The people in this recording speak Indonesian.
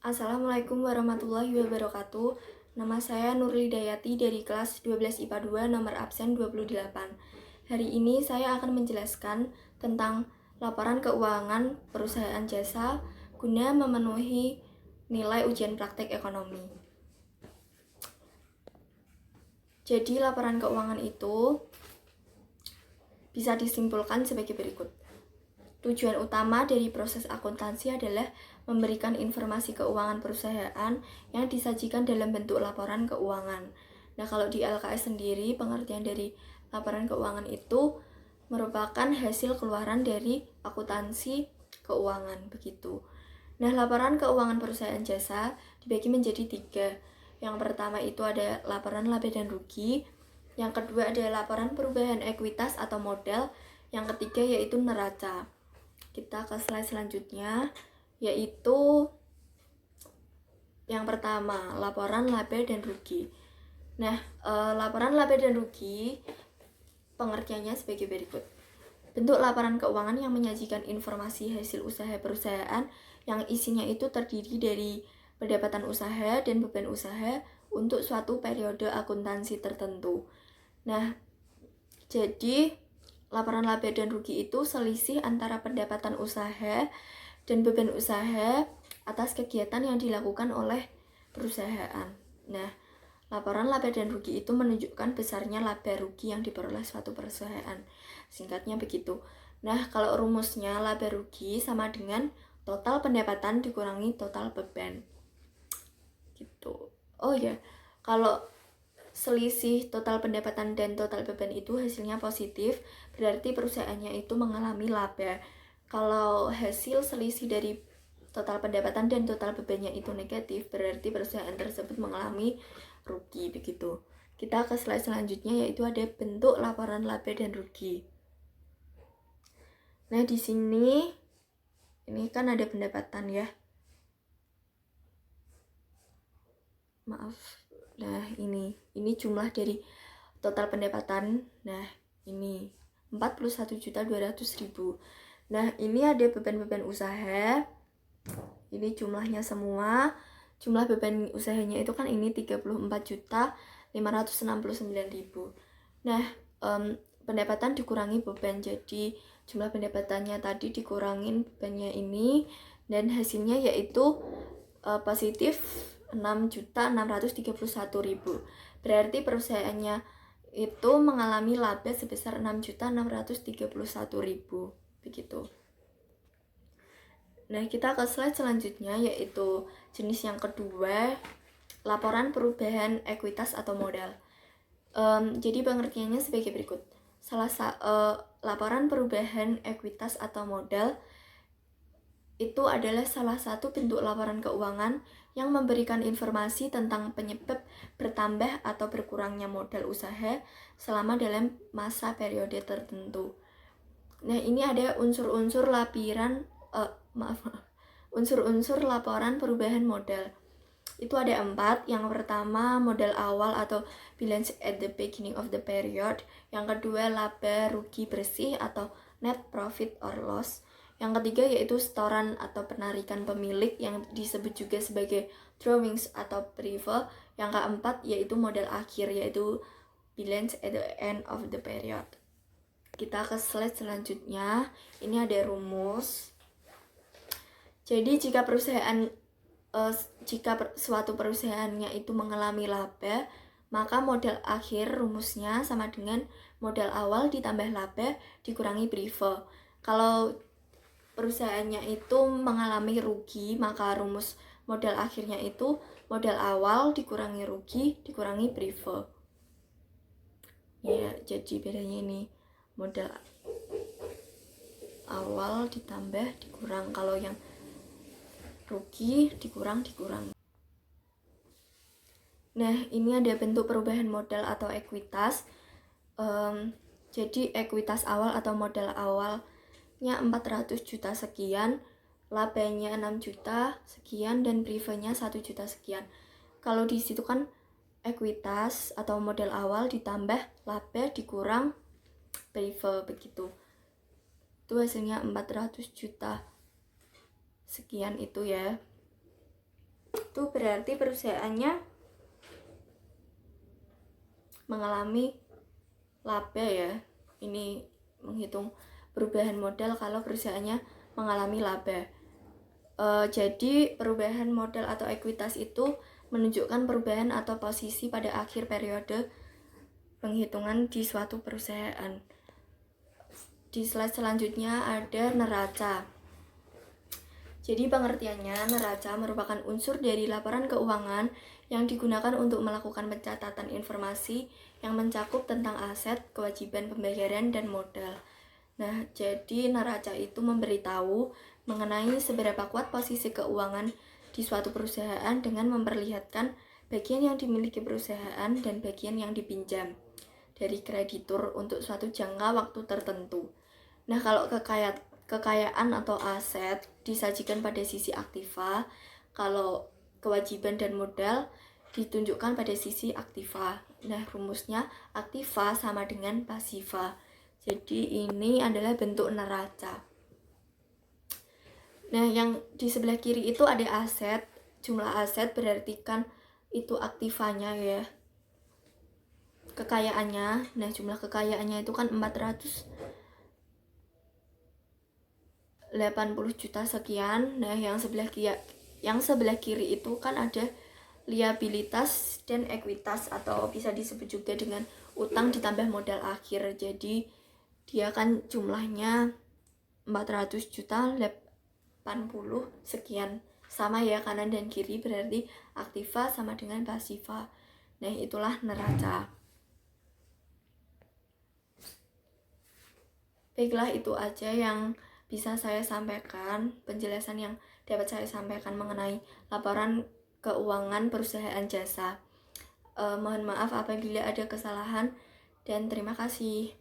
Assalamualaikum warahmatullahi wabarakatuh. Nama saya Nurli Dayati dari kelas 12 IPA 2 nomor absen 28. Hari ini saya akan menjelaskan tentang laporan keuangan perusahaan jasa guna memenuhi nilai ujian praktek ekonomi. Jadi laporan keuangan itu bisa disimpulkan sebagai berikut. Tujuan utama dari proses akuntansi adalah memberikan informasi keuangan perusahaan yang disajikan dalam bentuk laporan keuangan. Nah, kalau di LKS sendiri, pengertian dari laporan keuangan itu merupakan hasil keluaran dari akuntansi keuangan, begitu. Nah, laporan keuangan perusahaan jasa dibagi menjadi 3. Yang pertama itu ada laporan laba dan rugi. Yang kedua ada laporan perubahan ekuitas atau modal. Yang ketiga yaitu neraca. Kita ke slide selanjutnya, yaitu yang pertama, laporan laba dan rugi. Nah, laporan laba dan rugi pengertiannya sebagai berikut. Bentuk laporan keuangan yang menyajikan informasi hasil usaha perusahaan yang isinya itu terdiri dari pendapatan usaha dan beban usaha untuk suatu periode akuntansi tertentu. Nah, jadi laporan laba dan rugi itu selisih antara pendapatan usaha dan beban usaha atas kegiatan yang dilakukan oleh perusahaan. Nah, laporan laba dan rugi itu menunjukkan besarnya laba rugi yang diperoleh suatu perusahaan. Singkatnya begitu. Nah, kalau rumusnya laba rugi sama dengan total pendapatan dikurangi total beban. Gitu. Oh ya, kalau selisih total pendapatan dan total beban itu hasilnya positif, berarti perusahaannya itu mengalami laba. Kalau hasil selisih dari total pendapatan dan total bebannya itu negatif, berarti perusahaan tersebut mengalami rugi, begitu. Kita ke slide selanjutnya, yaitu ada bentuk laporan laba dan rugi. Nah, di sini ini kan ada pendapatan ya. Maaf. Nah, ini jumlah dari total pendapatan. Nah, ini 41.200.000. Nah, ini ada beban-beban usaha. Ini jumlahnya semua. Jumlah beban usahanya itu kan ini 34.569.000. Nah, pendapatan dikurangi beban. Jadi, jumlah pendapatannya tadi dikurangin bebannya ini, dan hasilnya yaitu positif 6.631.000. Berarti perusahaannya itu mengalami laba sebesar 6.631.000, begitu. Nah, kita ke slide selanjutnya, yaitu jenis yang kedua, laporan perubahan ekuitas atau modal. Jadi pengertiannya sebagai berikut. Laporan perubahan ekuitas atau modal itu adalah salah satu bentuk laporan keuangan yang memberikan informasi tentang penyebab bertambah atau berkurangnya modal usaha selama dalam masa periode tertentu. Nah, ini ada unsur-unsur unsur-unsur laporan perubahan modal. Itu ada 4. Yang pertama, modal awal atau balance at the beginning of the period. Yang kedua, laba rugi bersih atau net profit or loss. Yang ketiga yaitu setoran atau penarikan pemilik yang disebut juga sebagai drawings atau prefer. Yang keempat yaitu modal akhir, yaitu balance at the end of the period. Kita ke slide selanjutnya. Ini ada rumus. Jadi jika suatu perusahaannya itu mengalami laba, maka modal akhir rumusnya sama dengan modal awal ditambah laba dikurangi prefer. Kalau perusahaannya itu mengalami rugi, maka rumus modal akhirnya itu modal awal dikurangi rugi dikurangi prefer. Ya, jadi bedanya ini modal awal ditambah dikurang, kalau yang rugi dikurang. Nah, ini ada bentuk perubahan modal atau ekuitas. Jadi ekuitas awal atau modal awalnya 400 juta sekian, labanya 6 juta sekian, dan prefernya 1 juta sekian. Kalau di situ kan ekuitas atau modal awal ditambah laba dikurang prefer, begitu. Itu hasilnya 400 juta sekian itu ya. itu berarti perusahaannya mengalami laba ya. Ini menghitung perubahan modal kalau perusahaannya mengalami laba. Jadi perubahan modal atau ekuitas itu menunjukkan perubahan atau posisi pada akhir periode penghitungan di suatu perusahaan. Di slide selanjutnya ada neraca. Jadi pengertiannya, neraca merupakan unsur dari laporan keuangan yang digunakan untuk melakukan pencatatan informasi yang mencakup tentang aset, kewajiban pembayaran, dan modal. Nah, jadi neraca itu memberitahu mengenai seberapa kuat posisi keuangan di suatu perusahaan dengan memperlihatkan bagian yang dimiliki perusahaan dan bagian yang dipinjam dari kreditur untuk suatu jangka waktu tertentu. Nah, kalau kekayaan atau aset disajikan pada sisi aktiva, kalau kewajiban dan modal ditunjukkan pada sisi aktiva. Nah, rumusnya aktiva sama dengan pasiva. Jadi ini adalah bentuk neraca. Nah, yang di sebelah kiri itu ada aset. Jumlah aset berarti kan itu aktivanya ya. Kekayaannya, nah jumlah kekayaannya itu kan 480 juta sekian. Nah, yang sebelah kiri itu kan ada liabilitas dan ekuitas, atau bisa disebut juga dengan utang ditambah modal akhir. Jadi dia kan jumlahnya 400 juta 80 sekian. Sama ya, kanan dan kiri berarti aktiva sama dengan pasiva. Nah, itulah neraca. Baiklah, itu aja yang bisa saya sampaikan, penjelasan yang dapat saya sampaikan mengenai laporan keuangan perusahaan jasa. Mohon maaf apabila ada kesalahan, dan terima kasih.